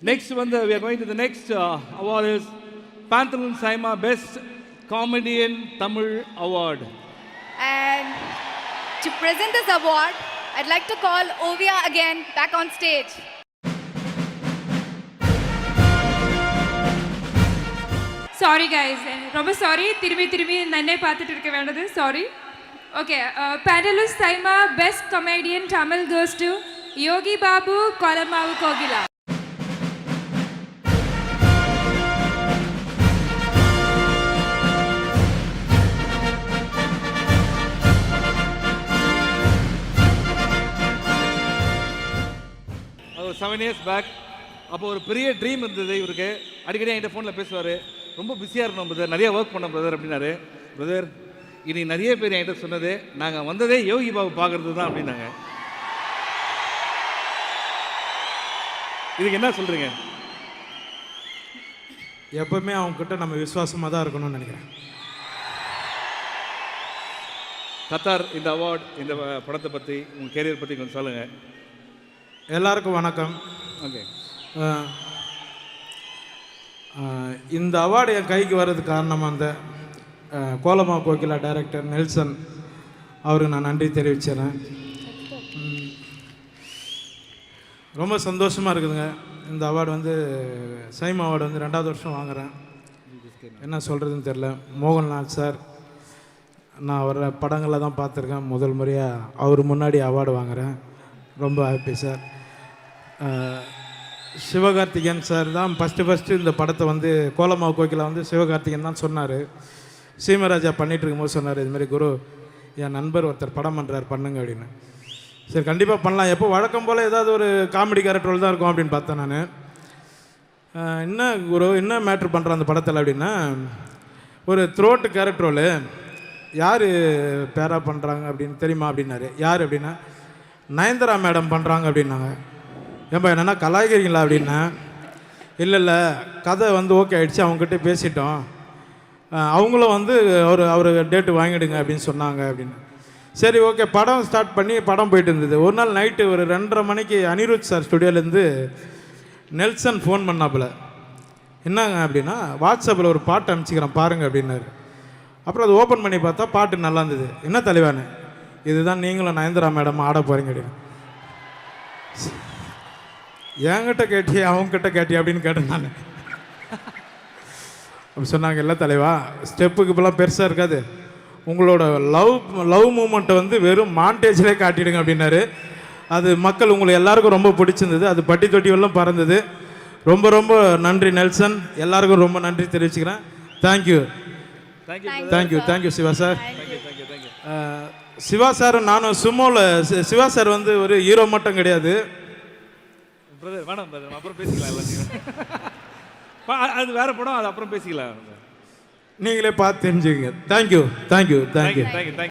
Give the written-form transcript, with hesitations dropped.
Next one, we are going to the next award is Panthalon Saima Best Comedian Tamil Award. And to present this award, I'd like to call Ovia again back on stage. Sorry guys, ரொம்ப sorry. திரும்பி நன்னே பார்த்துட்டு இருக்க வேண்டியது. Sorry. Okay, Panthalon Saima Best Comedian Tamil goes to Yogi Babu Kolamavu Kogila. ஒரு 7 years back அப்போ ஒரு பெரிய ட்ரீம் இருந்தது இவருக்கு. அடிக்கடி என்கிட்ட ஃபோனில் பேசுவார். ரொம்ப பிஸியாக இருக்கணும் பிரதர், நிறைய ஒர்க் பண்ண பிரதர் அப்படின்னாரு. பிரதர், இனி நிறைய பேர் என்கிட்ட சொன்னது நாங்கள் வந்ததே யோகி பாபு பார்க்கறது தான் அப்படின்னாங்க. இதுக்கு என்ன சொல்கிறீங்க? எப்பவுமே அவங்ககிட்ட நம்ம விசுவாசமாக தான் இருக்கணும்னு நினைக்கிறேன். கத்தார், இந்த அவார்ட், இந்த படத்தை பற்றி, உங்கள் கேரியர் பற்றி கொஞ்சம் சொல்லுங்கள். எல்லாருக்கும் வணக்கம். ஓகே, இந்த அவார்டு என் கைக்கு வர்றதுக்கு காரணமாக அந்த கோலமா கோகிலா டைரக்டர் நெல்சன் அவருக்கு நான் நன்றி தெரிவிச்சிடறேன். ரொம்ப சந்தோஷமாக இருக்குதுங்க. இந்த அவார்டு வந்து சைமா அவார்டு வந்து 2வது வருஷம் வாங்குகிறேன். என்ன சொல்கிறதுன்னு தெரில. மோகன்லால் சார் நான் வர படங்களில் தான் பார்த்துருக்கேன். முதல் முறையாக அவர் முன்னாடி அவார்டு வாங்குகிறேன். ரொம்ப ஹாப்பி சார். சிவகார்த்திகேயன் சார் தான் ஃபஸ்ட்டு இந்த படத்தை வந்து கோலமா கோகிலா வந்து சிவகார்த்திகேயன் தான் சொன்னார். சீமராஜா பண்ணிகிட்டு இருக்கும்போது சொன்னார், இதுமாதிரி குரு என் நண்பர் ஒருத்தர் படம் பண்ணுறாரு, பண்ணுங்க அப்படின்னு. சரி, கண்டிப்பாக பண்ணலாம். எப்போ வழக்கம் போல் ஏதாவது ஒரு காமெடி கேரக்டர் தான் இருக்கும் அப்படின்னு பார்த்தேன் நான். என்ன குரு என்ன மேட்ரு பண்ணுறேன் அந்த படத்தில் அப்படின்னா, ஒரு த்ரோட்டு கேரக்டர் ரோல் யார் பேரா பண்ணுறாங்க அப்படின்னு தெரியுமா அப்படின்னாரு. யார் அப்படின்னா, நயன்தாரா மேடம் பண்ணுறாங்க அப்படின்னாங்க. ஏன்பா என்னென்னா கலாய்கிறீங்களா அப்படின்னா, இல்லை கதை வந்து ஓகே ஆகிடுச்சு, அவங்ககிட்ட பேசிட்டோம், அவங்களும் வந்து அவர் டேட்டு வாங்கிடுங்க அப்படின்னு சொன்னாங்க அப்படின்னு. சரி ஓகே, படம் ஸ்டார்ட் பண்ணி படம் போயிட்டு இருந்தது. ஒரு நாள் நைட்டு ஒரு 2:30 மணிக்கு அனிருத் சார் ஸ்டுடியோலேருந்து நெல்சன் ஃபோன் பண்ணாப்புல. என்னங்க அப்படின்னா, வாட்ஸ்அப்பில் ஒரு பாட்டு அனுப்பிச்சிக்கிறேன் பாருங்கள் அப்படின்னாரு. அப்புறம் அது ஓப்பன் பண்ணி பார்த்தா பாட்டு நல்லா இருந்தது. என்ன தலைவானு, இதுதான் நீங்களும் நயன்தாரா மேடம் ஆட போகிறீங்க அப்படின்னு. என்கிட்ட கேட்டியா அவங்ககிட்ட கேட்டியா அப்படின்னு கேட்டேன் நான். அப்படி சொன்னாங்க, இல்லை தலைவா, ஸ்டெப்புக்கு இப்போலாம் பெருசாக இருக்காது, உங்களோட லவ் மூமெண்ட்டை வந்து வெறும் மாண்டேஜ்லேயே காட்டிடுங்க அப்படின்னாரு. அது மக்கள் உங்களுக்கு எல்லாருக்கும் ரொம்ப பிடிச்சிருந்தது. அது பட்டி தொட்டி வெள்ளம் பறந்தது. ரொம்ப ரொம்ப நன்றி நெல்சன், எல்லாருக்கும் ரொம்ப நன்றி தெரிவிச்சுக்கிறேன். Thank you Siva sir. Siva sir நானும் சுமோவில் சிவா சார் வந்து ஒரு ஹீரோ மட்டும் கிடையாது. வேணாம், அப்புறம் பேசிக்கலாம் எல்லாத்தையும். அது வேற படம், அது அப்புறம் பேசிக்கலாம். நீங்களே பார்த்து தெரிஞ்சுக்கங்க. தேங்க்யூ.